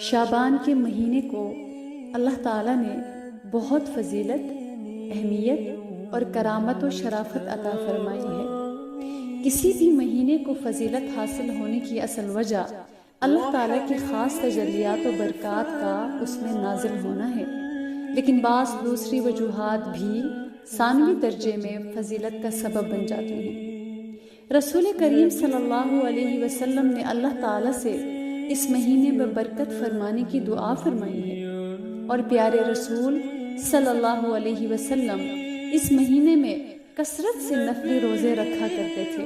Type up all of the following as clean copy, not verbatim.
شعبان کے مہینے کو اللہ تعالیٰ نے بہت فضیلت، اہمیت اور کرامت و شرافت عطا فرمائی ہے۔ کسی بھی مہینے کو فضیلت حاصل ہونے کی اصل وجہ اللہ تعالیٰ کی خاص تجلیات و برکات کا اس میں نازل ہونا ہے، لیکن بعض دوسری وجوہات بھی ثانوی درجے میں فضیلت کا سبب بن جاتی ہیں۔ رسول کریم صلی اللہ علیہ وسلم نے اللہ تعالیٰ سے اس مہینے میں برکت فرمانے کی دعا فرمائی ہے، اور پیارے رسول صلی اللہ علیہ وسلم اس مہینے میں کثرت سے نفلی روزے رکھا کرتے تھے،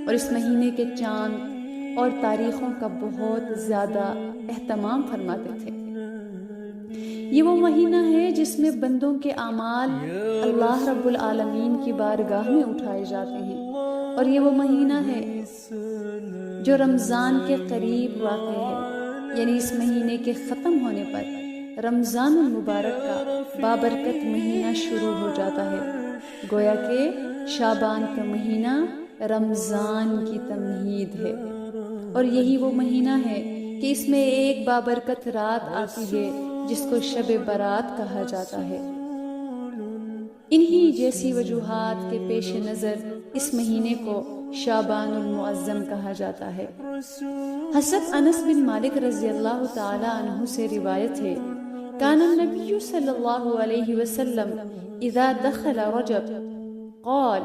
اور اس مہینے کے چاند اور تاریخوں کا بہت زیادہ اہتمام فرماتے تھے۔ یہ وہ مہینہ ہے جس میں بندوں کے اعمال اللہ رب العالمین کی بارگاہ میں اٹھائے جاتے ہیں، اور یہ وہ مہینہ ہے جو رمضان کے قریب واقع ہے، یعنی اس مہینے کے ختم ہونے پر رمضان المبارک کا بابرکت مہینہ شروع ہو جاتا ہے، گویا کہ شعبان کا مہینہ رمضان کی تمہید ہے، اور یہی وہ مہینہ ہے کہ اس میں ایک بابرکت رات آتی ہے جس کو شب برات کہا جاتا ہے۔ انہی جیسی وجوہات کے پیش نظر اس مہینے کو شعبان المعظم کہا جاتا ہے۔ حضرت انس بن مالک رضی اللہ تعالی عنہ سے روایت ہے، کان النبی صلی اللہ علیہ وسلم اذا دخل رجب قال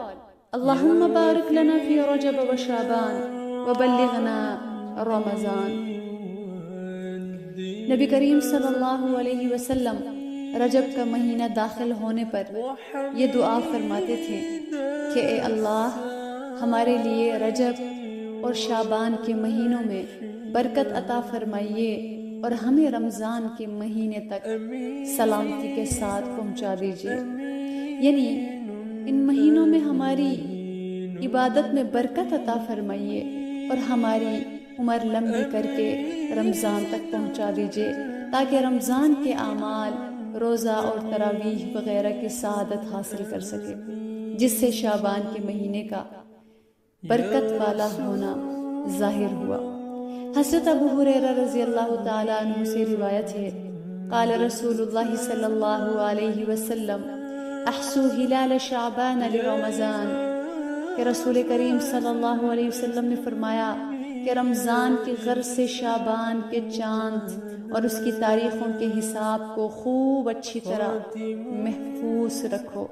اللہم بارک لنا فی رجب و شعبان وبلغنا رمضان۔ نبی کریم صلی اللہ علیہ وسلم رجب کا مہینہ داخل ہونے پر یہ دعا فرماتے تھے کہ اے اللہ، ہمارے لیے رجب اور شعبان کے مہینوں میں برکت عطا فرمائیے، اور ہمیں رمضان کے مہینے تک سلامتی کے ساتھ پہنچا دیجیے، یعنی ان مہینوں میں ہماری عبادت میں برکت عطا فرمائیے اور ہماری عمر لمبی کر کے رمضان تک پہنچا دیجیے، تاکہ رمضان کے اعمال، روزہ اور تراویح وغیرہ کی سعادت حاصل کر سکے، جس سے شعبان کے مہینے کا برکت والا ہونا ظاہر ہوا۔ حضرت ابو ہریرہ رضی اللہ تعالی عنہ سے روایت ہے، قال رسول اللہ صلی اللہ علیہ وسلم احسو ہلال شعبان لرمضان، کہ رسول کریم صلی اللہ علیہ وسلم نے فرمایا کہ رمضان کی غرض سے شعبان کے چاند اور اس کی تاریخوں کے حساب کو خوب اچھی طرح محفوظ رکھو۔